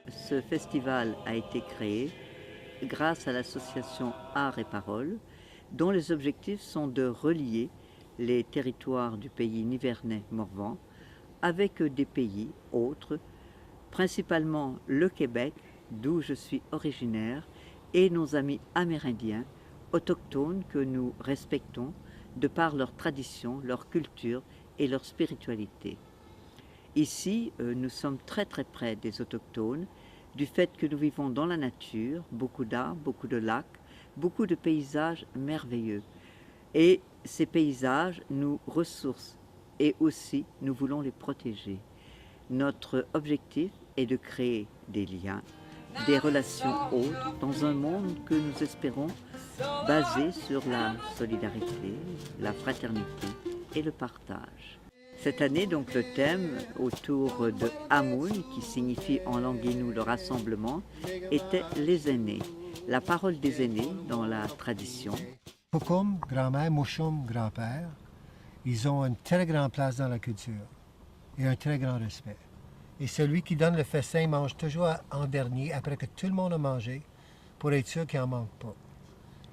Ce festival a été créé grâce à l'association Art et Parole, dont les objectifs sont de relier les territoires du pays nivernais Morvan avec des pays autres, principalement le Québec, d'où je suis originaire, et nos amis amérindiens, autochtones que nous respectons de par leur tradition, leur culture et leur spiritualité. Ici, nous sommes très près des autochtones, du fait que nous vivons dans la nature, beaucoup d'arbres, beaucoup de lacs, beaucoup de paysages merveilleux. Et ces paysages nous ressourcent et aussi nous voulons les protéger. Notre objectif est de créer des liens, des relations autres dans un monde que nous espérons basé sur la solidarité, la fraternité et le partage. Cette année, donc, le thème autour de Amun, qui signifie en langue inou le rassemblement, était les aînés, la parole des aînés dans la tradition. Kokum, grand-mère, Mouchoum, grand-père, ils ont une très grande place dans la culture et un très grand respect. Et celui qui donne le festin mange toujours en dernier, après que tout le monde a mangé, pour être sûr qu'il n'en manque pas.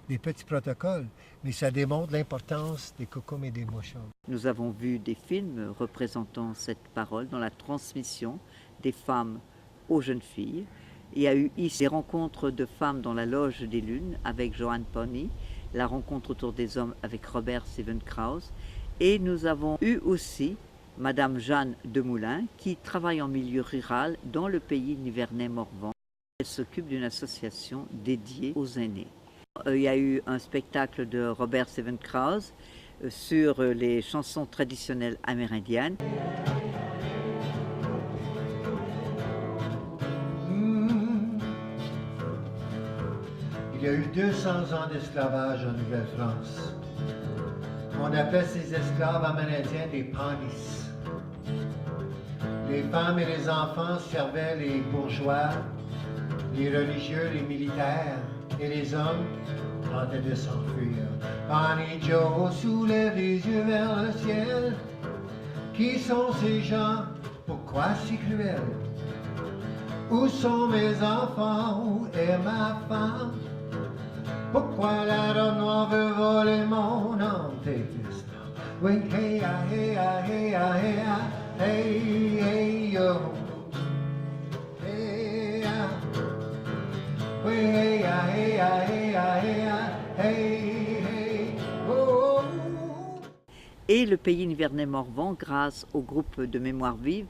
Des petits protocoles, mais ça démontre l'importance des Kokum et des Mouchoum. Nous avons vu des films représentant cette parole dans la transmission des femmes aux jeunes filles. Il y a eu ici des rencontres de femmes dans la Loge des Lunes avec Joanne Pony, la rencontre autour des hommes avec Robert Steven Krause, et nous avons eu aussi Madame Jeanne Demoulin qui travaille en milieu rural dans le pays nivernais Morvan. Elle s'occupe d'une association dédiée aux aînés. Il y a eu un spectacle de Robert Steven Krause sur les chansons traditionnelles amérindiennes. Il y a eu 200 ans d'esclavage en Nouvelle-France. On appelait ces esclaves amérindiens des Pawnees. Les femmes et les enfants servaient les bourgeois, les religieux, les militaires, et les hommes tentaient de s'enfuir. Pawnee Joe soulève les yeux vers le ciel. Qui sont ces gens? Pourquoi si cruels? Où sont mes enfants? Où est ma femme? Pourquoi la robe noire veut voler mon antéchrist? Oui, hey, ah, hey, ah, hey, ah, hey, ah, hey, hey, yo. Hey, ah. Oui, hey, ah, hey, ah, hey, ah, hey, ah, hey, hey, oh. Et le pays nivernais Morvan, grâce au groupe de Mémoire Vive,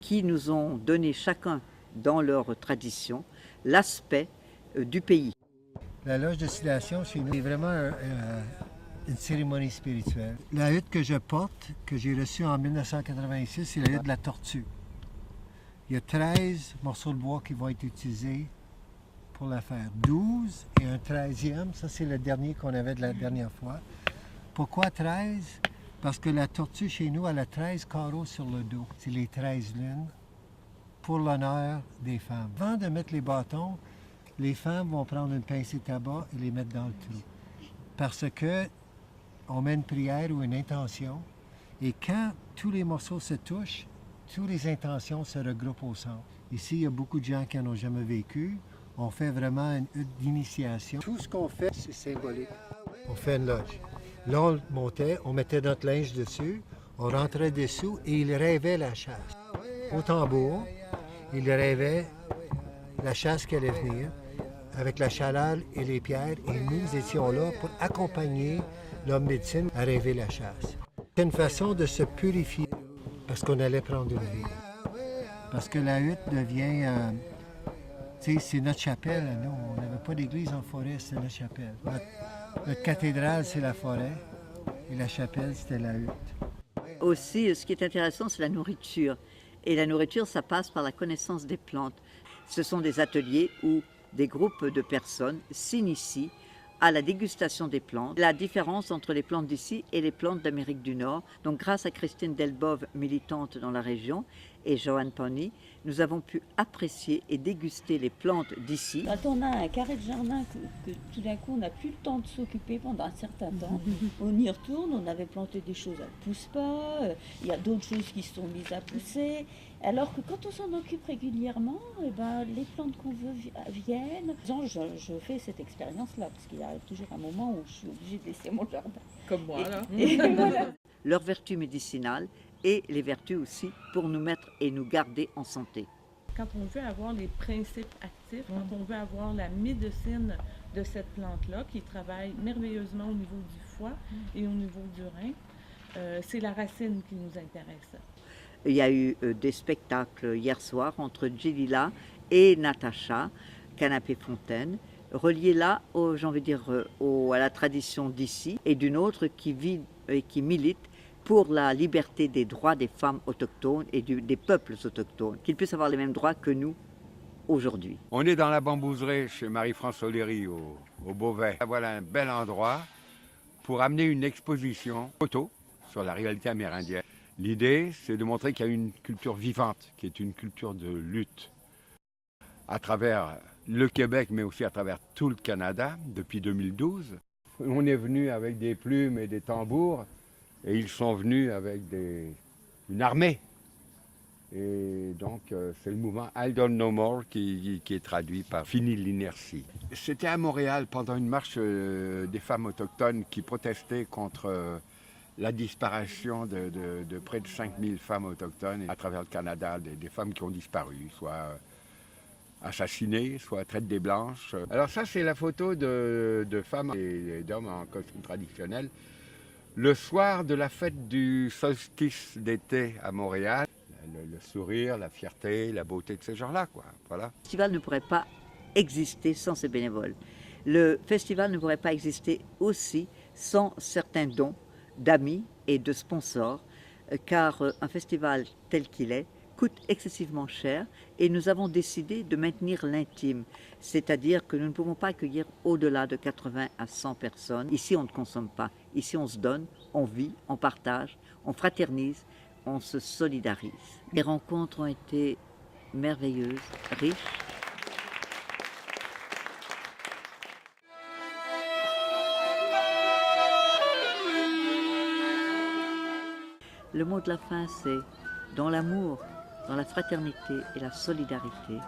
qui nous ont donné chacun dans leur tradition l'aspect du pays. La loge de sidération chez nous est vraiment une cérémonie spirituelle. La hutte que je porte, que j'ai reçue en 1986, c'est la hutte de la tortue. Il y a 13 morceaux de bois qui vont être utilisés pour la faire. 12 et un 13e, ça c'est le dernier qu'on avait de la dernière fois. Pourquoi 13? Parce que la tortue chez nous, elle a 13 carreaux sur le dos. C'est les 13 lunes pour l'honneur des femmes. Avant de mettre les bâtons, les femmes vont prendre une pincée de tabac et les mettre dans le trou. Parce que on met une prière ou une intention, et quand tous les morceaux se touchent, toutes les intentions se regroupent au centre. Ici, il y a beaucoup de gens qui n'en ont jamais vécu. On fait vraiment une hutte d'initiation. Tout ce qu'on fait, c'est symbolique. On fait une loge. Là, on montait, on mettait notre linge dessus, on rentrait dessous et il rêvait la chasse. Au tambour, il rêvait la chasse qui allait venir. avec la chaleur et les pierres, et nous étions là pour accompagner l'homme médecine à rêver la chasse. C'est une façon de se purifier, parce qu'on allait prendre une vie. Parce que la hutte devient, tu sais, c'est notre chapelle. Nous, on n'avait pas d'église en forêt, c'est notre chapelle. Notre cathédrale, c'est la forêt, et la chapelle, c'était la hutte. Aussi, ce qui est intéressant, c'est la nourriture. Et la nourriture, ça passe par la connaissance des plantes. Ce sont des ateliers où des groupes de personnes s'initient à la dégustation des plantes, la différence entre les plantes d'ici et les plantes d'Amérique du Nord. Donc grâce à Christine Delbove, militante dans la région, et Joanne Pony, nous avons pu apprécier et déguster les plantes d'ici. Quand on a un carré de jardin que tout d'un coup on n'a plus le temps de s'occuper pendant un certain temps, on y retourne, on avait planté des choses, elles ne poussent pas, il y a d'autres choses qui se sont mises à pousser. Alors que quand on s'en occupe régulièrement, eh ben, les plantes qu'on veut viennent. Je fais cette expérience-là, parce qu'il arrive toujours un moment où je suis obligée de laisser mon jardin. Comme moi, là. Et voilà. Leurs vertus médicinales et les vertus aussi pour nous mettre et nous garder en santé. Quand on veut avoir les principes actifs, quand on veut avoir la médecine de cette plante-là, qui travaille merveilleusement au niveau du foie et au niveau du rein, c'est la racine qui nous intéresse. Il y a eu des spectacles hier soir entre Jelila et Natacha, Canapé Fontaine, reliés là, j'ai envie de dire, à la tradition d'ici, et d'une autre qui vit et qui milite pour la liberté des droits des femmes autochtones et des peuples autochtones, qu'ils puissent avoir les mêmes droits que nous aujourd'hui. On est dans la bambouserie chez Marie-France O'Leary au Beauvais. Voilà un bel endroit pour amener une exposition photo sur la réalité amérindienne. L'idée, c'est de montrer qu'il y a une culture vivante, qui est une culture de lutte à travers le Québec, mais aussi à travers tout le Canada depuis 2012. On est venu avec des plumes et des tambours, et ils sont venus avec une armée. Et donc, c'est le mouvement I Don't Know More qui est traduit par Fini l'inertie. C'était à Montréal pendant une marche des femmes autochtones qui protestaient contre la disparition de près de 5000 femmes autochtones à travers le Canada, des femmes qui ont disparu, soit assassinées, soit traites des blanches. Alors ça, c'est la photo de femmes et d'hommes en costume traditionnel. Le soir de la fête du solstice d'été à Montréal, le sourire, la fierté, la beauté de ces gens-là, quoi. Voilà. Le festival ne pourrait pas exister sans ces bénévoles. Le festival ne pourrait pas exister aussi sans certains dons d'amis et de sponsors, car un festival tel qu'il est coûte excessivement cher et nous avons décidé de maintenir l'intime, c'est-à-dire que nous ne pouvons pas accueillir au-delà de 80 à 100 personnes. Ici, on ne consomme pas. Ici, on se donne, on vit, on partage, on fraternise, on se solidarise. Les rencontres ont été merveilleuses, riches. Le mot de la fin, c'est dans l'amour, dans la fraternité et la solidarité,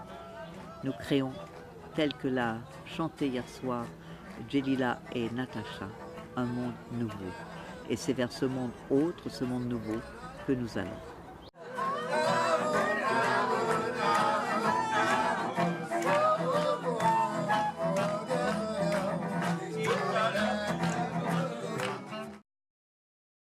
nous créons, tel que l'a chanté hier soir Jelila et Natacha, un monde nouveau. Et c'est vers ce monde autre, ce monde nouveau, que nous allons.